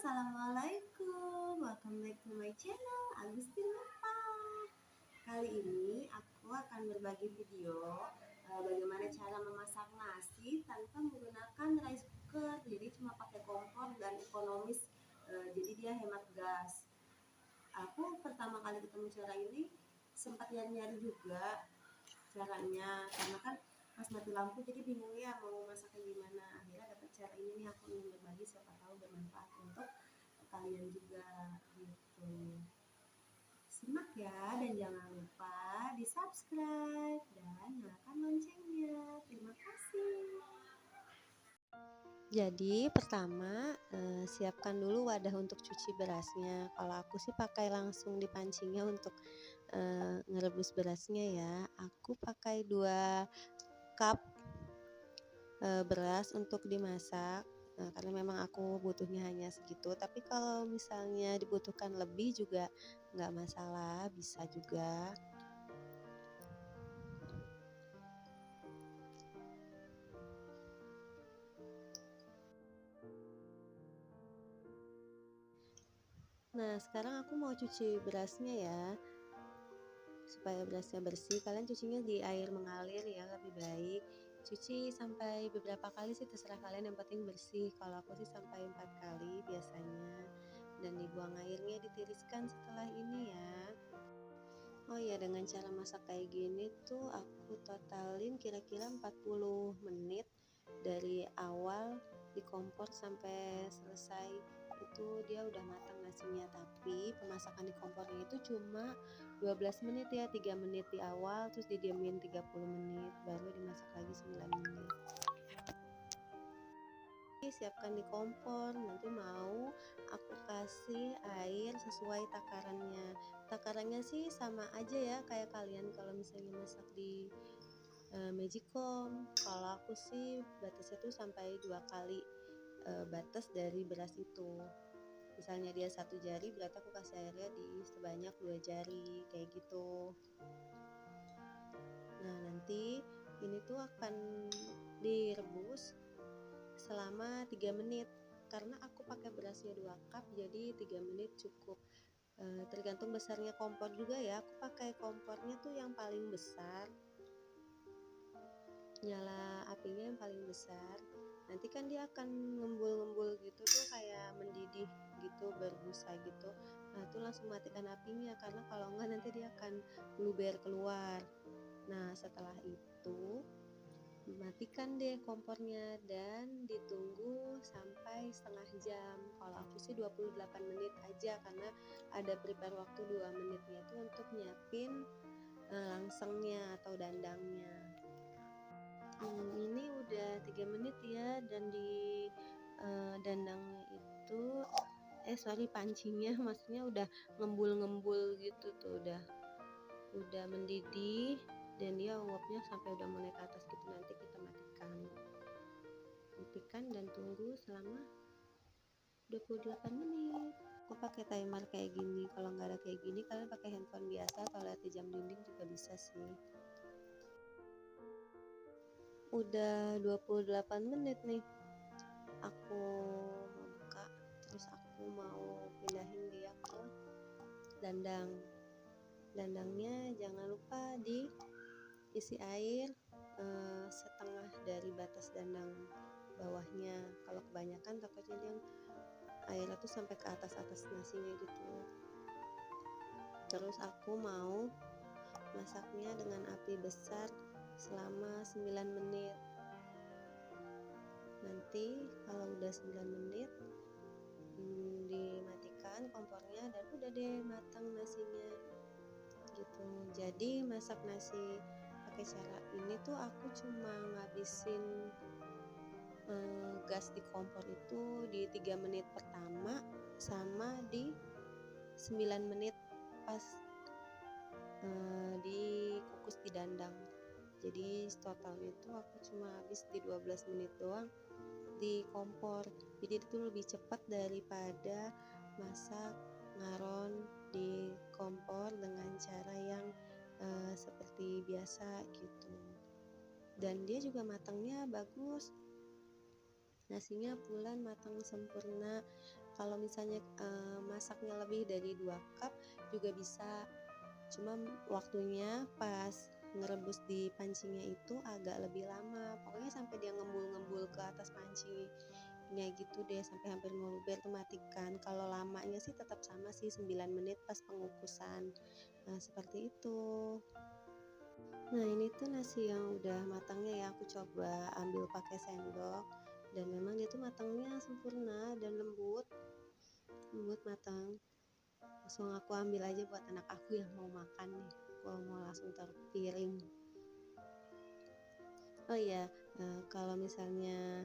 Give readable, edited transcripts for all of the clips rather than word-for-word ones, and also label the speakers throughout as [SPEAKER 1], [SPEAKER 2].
[SPEAKER 1] Assalamualaikum, welcome back to my channel Agustin Lupa. Kali ini aku akan berbagi video bagaimana cara memasak nasi tanpa menggunakan rice cooker. Jadi cuma pakai kompor dan ekonomis, jadi dia hemat gas. Aku pertama kali ketemu cara ini sempat nyari-nyari juga caranya, karena kan pas mati lampu jadi bingung ya mau masaknya gimana. Akhirnya dapat cara ini nih, aku ingin berbagi, siapa tahu bermanfaat untuk kalian juga gitu. Simak ya, dan jangan lupa di subscribe dan nyalakan loncengnya. Terima kasih. Jadi pertama siapkan dulu wadah untuk cuci berasnya. Kalau aku sih pakai langsung di pancinya untuk ngerebus berasnya ya. Aku pakai 2 cup beras untuk dimasak. Karena memang aku butuhnya hanya segitu, tapi kalau misalnya dibutuhkan lebih juga nggak masalah, bisa juga. Nah, sekarang aku mau cuci berasnya ya, supaya berasnya bersih. Kalian cucinya di air mengalir ya, lebih baik. Cuci sampai beberapa kali sih terserah kalian, yang penting bersih. Kalau aku sih sampai 4 kali biasanya. Dan dibuang airnya, ditiriskan setelah ini ya. Oh ya, dengan cara masak kayak gini tuh aku totalin kira-kira 40 menit dari awal di kompor sampai selesai. Itu dia udah matang nasinya, tapi pemasakan di kompornya itu cuma 12 menit ya, 3 menit di awal terus didiamin 30 menit baru dimasak lagi 9 menit. Siapkan di kompor, nanti mau aku kasih air sesuai takarannya sih sama aja ya kayak kalian kalau misalnya masak di magicom. Kalau aku sih batasnya tuh sampai 2 kali batas dari beras itu. Misalnya dia 1 jari, berarti aku kasih airnya di sebanyak 2 jari kayak gitu. Nah, nanti ini tuh akan direbus selama 3 menit. Karena aku pakai berasnya 2 cup, jadi 3 menit cukup. Tergantung besarnya kompor juga ya. Aku pakai kompornya tuh yang paling besar, nyala apinya yang paling besar. Nanti kan dia akan ngembul-ngembul gitu tuh, kayak mendidih gitu, berbusa gitu. Nah, itu langsung matikan apinya, karena kalau enggak nanti dia akan meluber keluar. Nah, setelah itu matikan deh kompornya dan ditunggu sampai setengah jam. Kalau aku sih 28 menit aja, karena ada prepare waktu 2 menitnya itu untuk nyiapin langsengnya atau dandangnya. Ini udah 3 menit ya, dan di dandangnya itu pancinya maksudnya udah ngembul-ngembul gitu tuh, udah mendidih dan dia uapnya sampai udah mulai ke atas gitu. Nanti kita matikan dan tunggu selama 28 menit. Aku pakai timer kayak gini. Kalau nggak ada kayak gini, kalian pakai handphone biasa atau lihat di jam dinding juga bisa sih. Udah 28 menit nih, aku mau buka, terus aku mau pindahin dia ke dandangnya. Jangan lupa diisi air setengah dari batas dandang bawahnya. Kalau kebanyakan takutnya dia airnya tuh sampai ke atas nasinya gitu. Terus aku mau masaknya dengan api besar selama 9 menit. Nanti kalau udah 9 menit dimatikan kompornya dan udah deh matang nasinya gitu. Jadi masak nasi pakai cara ini tuh aku cuma ngabisin gas di kompor itu di 3 menit pertama sama di 9 menit pas dikukus di dandang. Jadi totalnya itu aku cuma habis di 12 menit doang di kompor. Jadi itu lebih cepat daripada masak ngaron di kompor dengan cara yang seperti biasa gitu. Dan dia juga matangnya bagus. nasinya pulen, matang sempurna. Kalau misalnya masaknya lebih dari 2 cup juga bisa, cuma waktunya pas ngerebus di pancinya itu agak lebih lama, pokoknya sampai dia ngembul-ngembul ke atas pancinya gitu deh, sampai hampir meluber tuh matikan. Kalau lamanya sih tetap sama sih, 9 menit pas pengukusan. Nah, seperti itu. Nah, ini tuh nasi yang udah matangnya ya, aku coba ambil pakai sendok dan memang dia tuh matangnya sempurna dan lembut matang. Langsung aku ambil aja buat anak aku yang mau makan nih, aku mau langsung taruh piring. Oh iya, kalau misalnya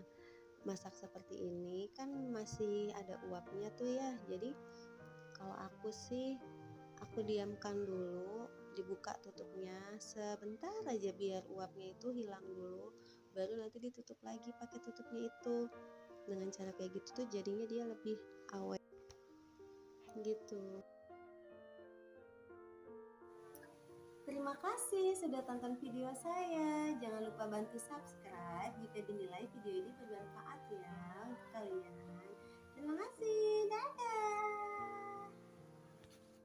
[SPEAKER 1] masak seperti ini kan masih ada uapnya tuh ya, jadi kalau aku sih aku diamkan dulu, dibuka tutupnya sebentar aja biar uapnya itu hilang dulu, baru nanti ditutup lagi pakai tutupnya itu. Dengan cara kayak gitu tuh jadinya dia lebih awet gitu. Terima kasih sudah tonton video saya. Jangan lupa bantu subscribe jika dinilai video ini bermanfaat ya untuk kalian. Terima kasih.